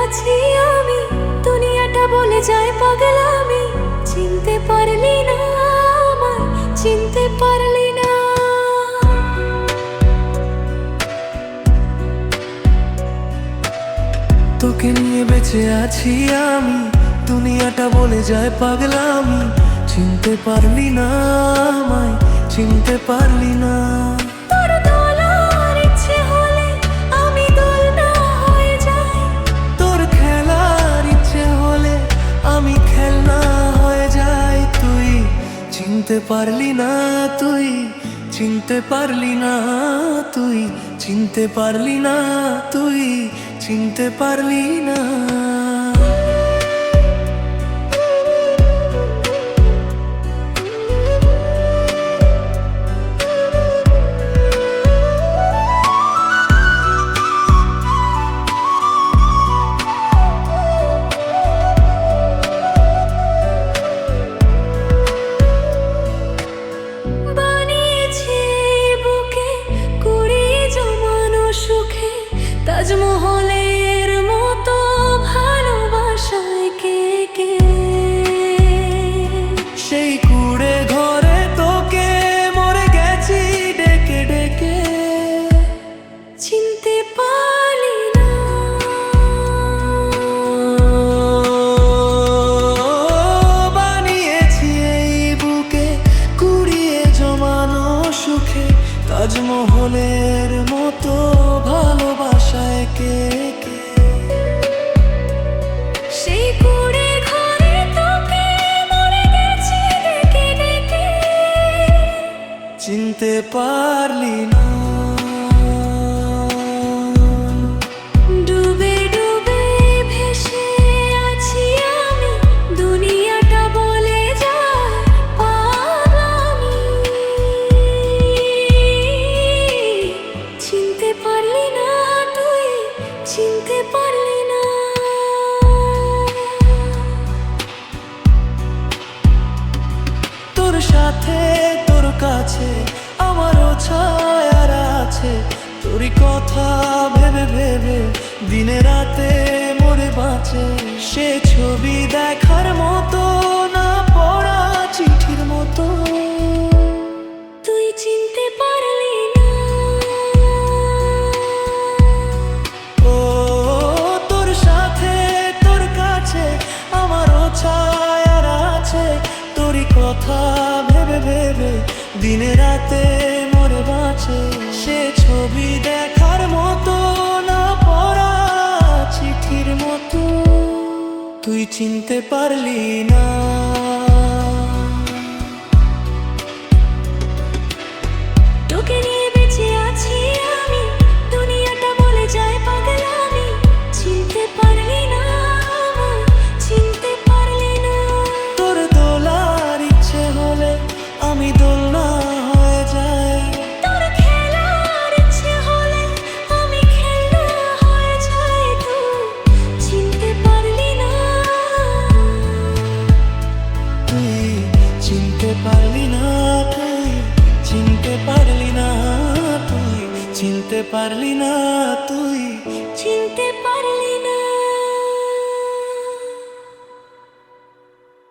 আছি আমি, দুনিয়াটা বলে যায় পাগলামি। চিনতে পারলি না আমায়, চিনতে পারলি না। তোকে নিয়ে বেঁচে আছি আমি, দুনিয়াটা বলে যায় পাগলামি। চিনতে পারলি না আমায়, চিনতে পারলি না। তোর দোলার ইচ্ছে হলে আমি দোলনা হয়ে যাই, তোর খেলার ইচ্ছে হলে আমি খেলনা হয়ে যাই। তুই চিনতে পারলি না, তুই চিনতে পারলি না, তুই চিনতে পারলি না, তুই চিনতে পারলি না। বানিয়েছে বুকে কুড়িয়ে জমানো সুখে, তাজমহলের মতো ভালোবাসায় কে কে। সেই কুড়ে ঘরে তোকে মরে গেছি ডেকে ডেকে। চিনতে পারলি না, বানিয়েছি এই বুকে কুড়িয়ে জমানো সুখে, তাজমহলের মতো ভালোবাসায় কে কে। সেই কুড়ে ঘরে তোকে মরে গেছি ডেকে ডেকে। চিনতে পারলি না। ডুবে ডুবে ভেসে আছি আমি, দুনিয়াটা বলে যায় পাগলামি। চিনতে পারলি না তুই, চিনতে পারলি না। তোর সাথে তোর কাছে আমারও ছায়ার আছে, তোরই কথা ভেবে ভেবে দিনে রাতে মরে বাঁচে। সে ছবি দেখার মতো না পড়া চিঠির মতো। তুই চিনতে পারলি না, ও তোর সাথে তোর কাছে আমারও ছায়ার আছে, তোরই কথা ভেবে ভেবে দিনে রাতে মরে বাঁচে। সে ছবি দেখার মতো না পড়া চিঠির মতো। তুই চিনতে পারলি না। তোকে নিয়ে বেঁচে আছি আমি, দুনিয়াটা বলে যায় পাগলামি। চিনতে পারলি না আমায়, চিনতে পারলি না। তোর দোলার ইচ্ছে হলে আমি দোলনা হয়ে যাই, তোর খেলার ইচ্ছে হলে আমি খেলনা হয়ে যাই। তুই চিনতে পারলি না, তুই চিনতে পারলি না, তুই চিনতে পারলি না, তুই চিনতে পারলি না, তুই